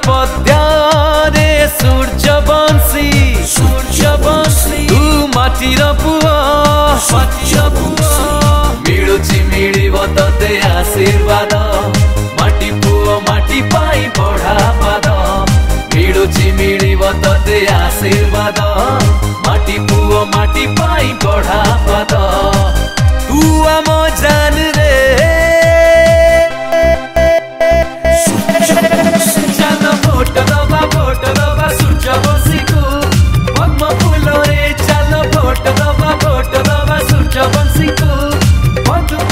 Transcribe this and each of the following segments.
पद्यारे सूर्यवंशी तू माटीर पुआ मिलुची मिलिब तते आशीर्वाद माटी पुओ माटी पाई बढ़ा पाद मिलुची मिलिब तते आशीर्वाद माटी पुओ माटी पाई बढ़ा पाद तू आम जान रे चल भोट दबा सूर्यवंशी को पद्म फूल रे चल भोट दबा सूर्यवंशी को पद्म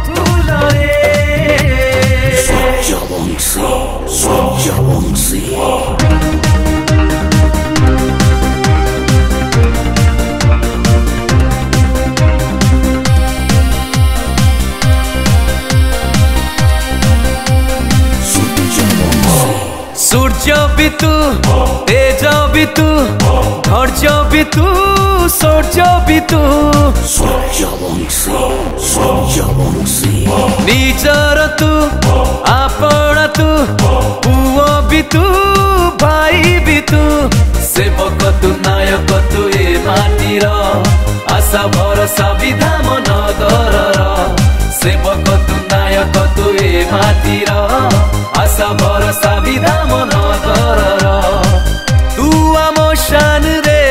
फूल रे सूर्यवंशी सूर्य भी तू तेज भी तू धैर्य भी तू शौर्य भी तू निजर तू आपण तू पुओ भी तू भाई भी तू सेवक तू नायक तू ए माटीर आशा भरोसा विधाम नगरर सेवक तू नायक तू ए माटीर आशा भरोसा विधाम नगरर तू आम शान रे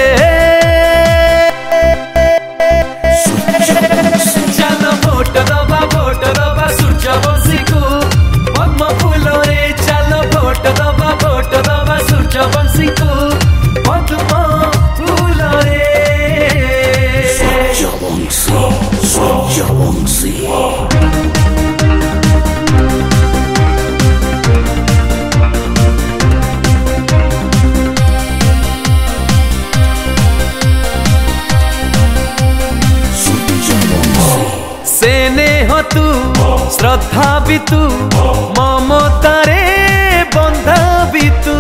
चल भोट दबा सूर्यवंशी को पद्म फूल रे चल भोट दबा सूर्यवंशी को पद्म फूल रे सूर्यवंशी तू श्रद्धा भी तू ममता रे बंधा भी तू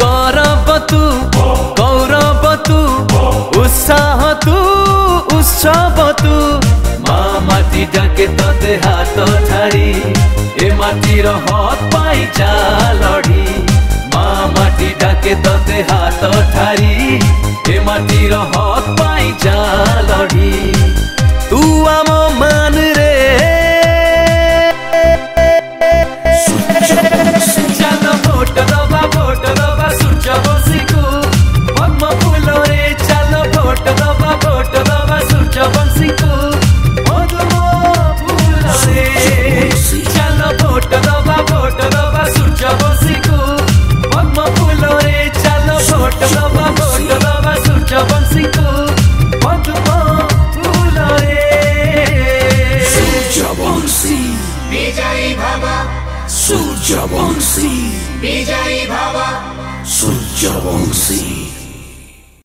गौरव तू गौरव तू उत्साह तू उत्सव तू माँ माटी डाके तते हाथ छाड़ी ए माटीर हाथ पाई जा लड़ी माँ माटी डाके तते हाथ ठारी ए माटीर हाथ पाई जा लड़ी तू आम मान रे चल भोट दबा सूर्यवंशी को पद्म फूल रे चल भोट दबा सूर्यवंशी को पद्म फूल रे चल भोट दबा सूर्यवंशी को पद्म फूल रे चल भोट दबा सूर्यवंशी को पद्म फूल रे सूर्यवंशी विजयी भव सूर्यवंशी विजयी भव सूर्यवंशी।